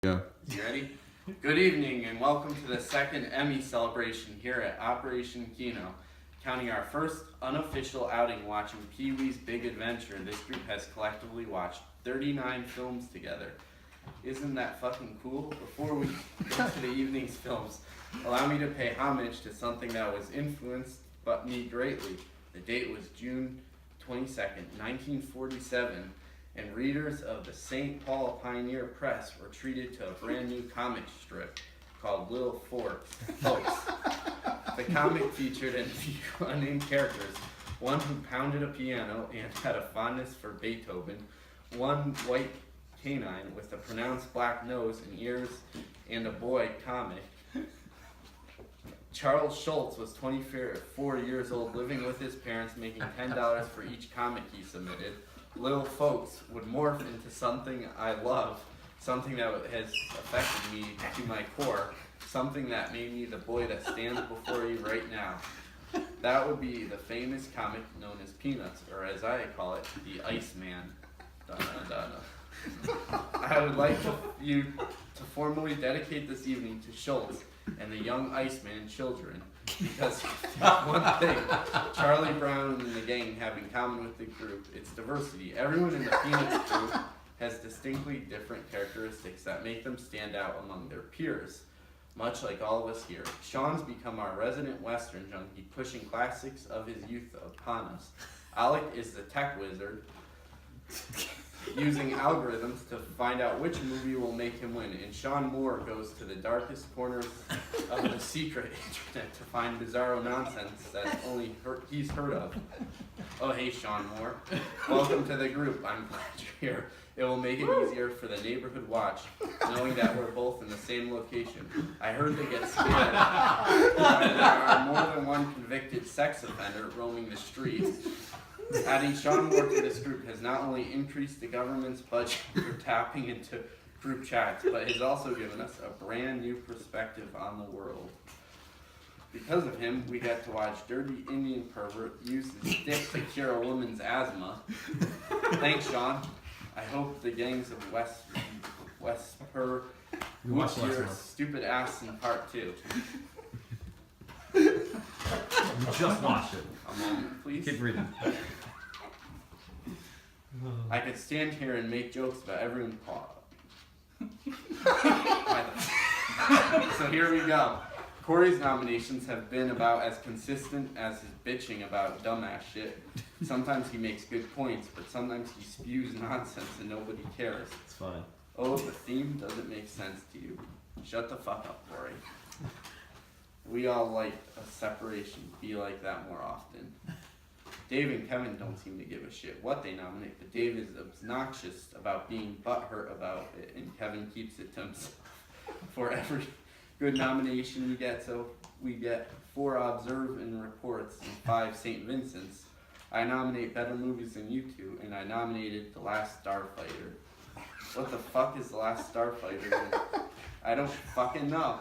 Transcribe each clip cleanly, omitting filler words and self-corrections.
Yeah. You ready? Good evening and welcome to the second Emmy celebration here at Operation Kino. Counting our first unofficial outing watching Pee-wee's Big Adventure, this group has collectively watched 39 films together. Isn't that fucking cool? Before we get to the evening's films, allow me to pay homage to something that was influenced but me greatly. The date was June 22nd, 1947. And readers of the St. Paul Pioneer Press were treated to a brand new comic strip called Little Folks. The comic featured a few unnamed characters, one who pounded a piano and had a fondness for Beethoven, one white canine with a pronounced black nose and ears, and a boy comic. Charles Schultz was 24 years old, living with his parents, making $10 for each comic he submitted. Little Folks would morph into something I love, something that has affected me to my core, something that made me the boy that stands before you right now. That would be the famous comic known as Peanuts, or as I call it, the Iceman. I would like you to formally dedicate this evening to Schultz and the young Iceman children, because one thing Charlie Brown and the gang have in common with the group, it's diversity. Everyone in the Peanuts group has distinctly different characteristics that make them stand out among their peers, much like all of us here. Sean's become our resident Western junkie, pushing classics of his youth upon us. Alec is the tech wizard, using algorithms to find out which movie will make him win, and Sean Moore goes to the darkest corners of the secret internet to find bizarro nonsense that only he's heard of. Oh hey Sean Moore, welcome to the group. I'm glad you're here. It will make it easier for the neighborhood watch, knowing that we're both in the same location. I heard they get scared. There are more than one convicted sex offender roaming the streets. Adding Sean Moore to this group has not only increased the government's budget for tapping into group chats, but has also given us a brand new perspective on the world. Because of him, we get to watch dirty Indian pervert use his stick to cure a woman's asthma. Thanks, Sean. I hope the gangs of Westper whoop your stupid ass in part 2. You just watched it. A moment, please. Keep reading. I could stand here and make jokes about everyone. So here we go. Corey's nominations have been about as consistent as his bitching about dumbass shit. Sometimes he makes good points, but sometimes he spews nonsense and nobody cares. It's fine. Oh, the theme doesn't make sense to you. Shut the fuck up, Corey. We all like a separation. Be like that more often. Dave and Kevin don't seem to give a shit what they nominate, but Dave is obnoxious about being butthurt about it, and Kevin keeps it to himself. For every good nomination we get, so we get 4 Observe and Reports and 5 St. Vincent's. I nominate better movies than you two, and I nominated The Last Starfighter. What the fuck is The Last Starfighter? I don't fucking know.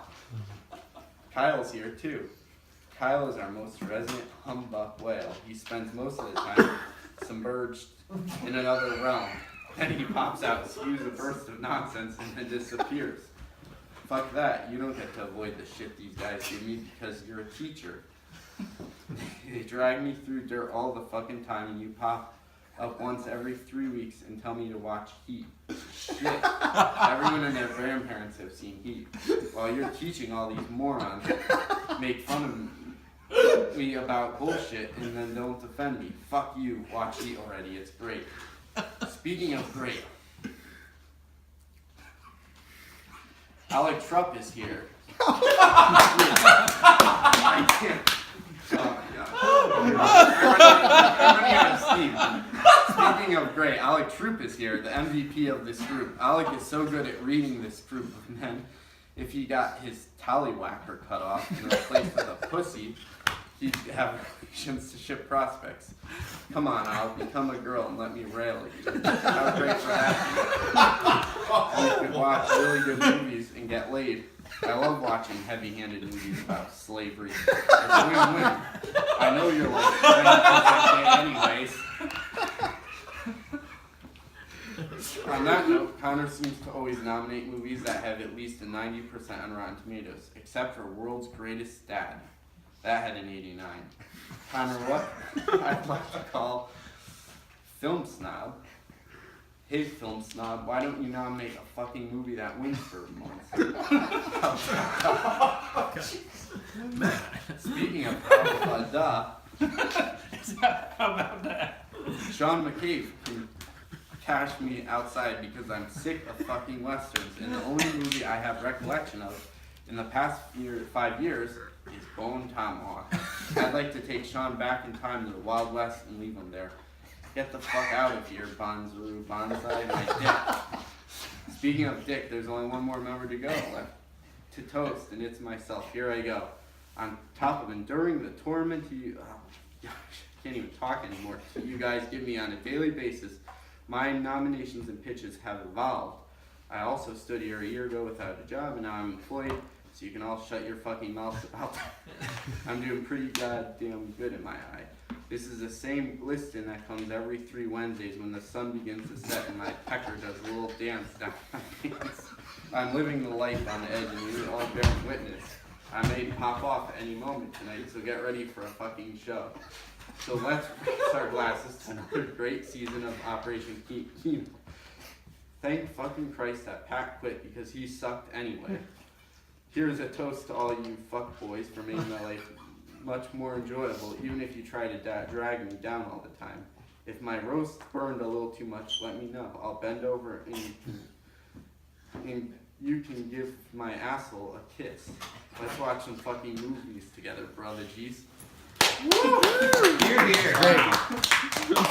Kyle's here too. Kyle is our most resident humbug whale. He spends most of the time submerged in another realm. Then he pops out, spews a burst of nonsense, and then disappears. Fuck that. You don't get to avoid the shit these guys give me because you're a teacher. They drag me through dirt all the fucking time, and you pop up once every 3 weeks and tell me to watch Heat. Shit. Everyone and their grandparents have seen Heat. While you're teaching all these morons, make fun of me about bullshit and then don't defend me. Fuck you. Watch Heat already. It's great. Speaking of great, Alec Trupp is here. I can't. Oh my god. Everybody on Steve. Speaking of great, Alec Troop is here, the MVP of this group. Alec is so good at reading this group, and then if he got his tallywhacker cut off and replaced with a pussy, he'd have relationship prospects. Come on, Al, become a girl and let me rail at you. How great for that? You could watch really good movies and get laid. I love watching heavy-handed movies about slavery. It's a win-win. I know you're like, anyways. On that note, Connor seems to always nominate movies that have at least a 90% on Rotten Tomatoes, except for World's Greatest Dad. That had an 89. Connor, what I'd like to call film snob. Hey, film snob, why don't you nominate a fucking movie that wins for months? Speaking of duh. How about that? Sean McCabe can cash me outside because I'm sick of fucking westerns, and the only movie I have recollection of in the past 5 years is Bone Tomahawk. I'd like to take Sean back in time to the Wild West and leave him there. Get the fuck out of here, Bonzuru, Bonsai, my dick. Speaking of dick, there's only one more member to go left to toast, and it's myself. Here I go. On top of enduring the torment you, I can't even talk anymore, you guys give me on a daily basis, my nominations and pitches have evolved. I also stood here a year ago without a job, and now I'm employed, so you can all shut your fucking mouths about that. I'm doing pretty goddamn good in my eye. This is the same glisten that comes every 3 Wednesdays when the sun begins to set and my pecker does a little dance down my pants. I'm living the life on the edge, and you all bear witness. I may pop off at any moment tonight, so get ready for a fucking show. So let's raise our glasses to another great season of Operation Kino. Thank fucking Christ that Pat quit because he sucked anyway. Here's a toast to all you fuckboys for making my life much more enjoyable, even if you try to drag me down all the time. If my roast burned a little too much, let me know. I'll bend over and you can give my asshole a kiss. Let's watch some fucking movies together, brother G's. Here, here. Great.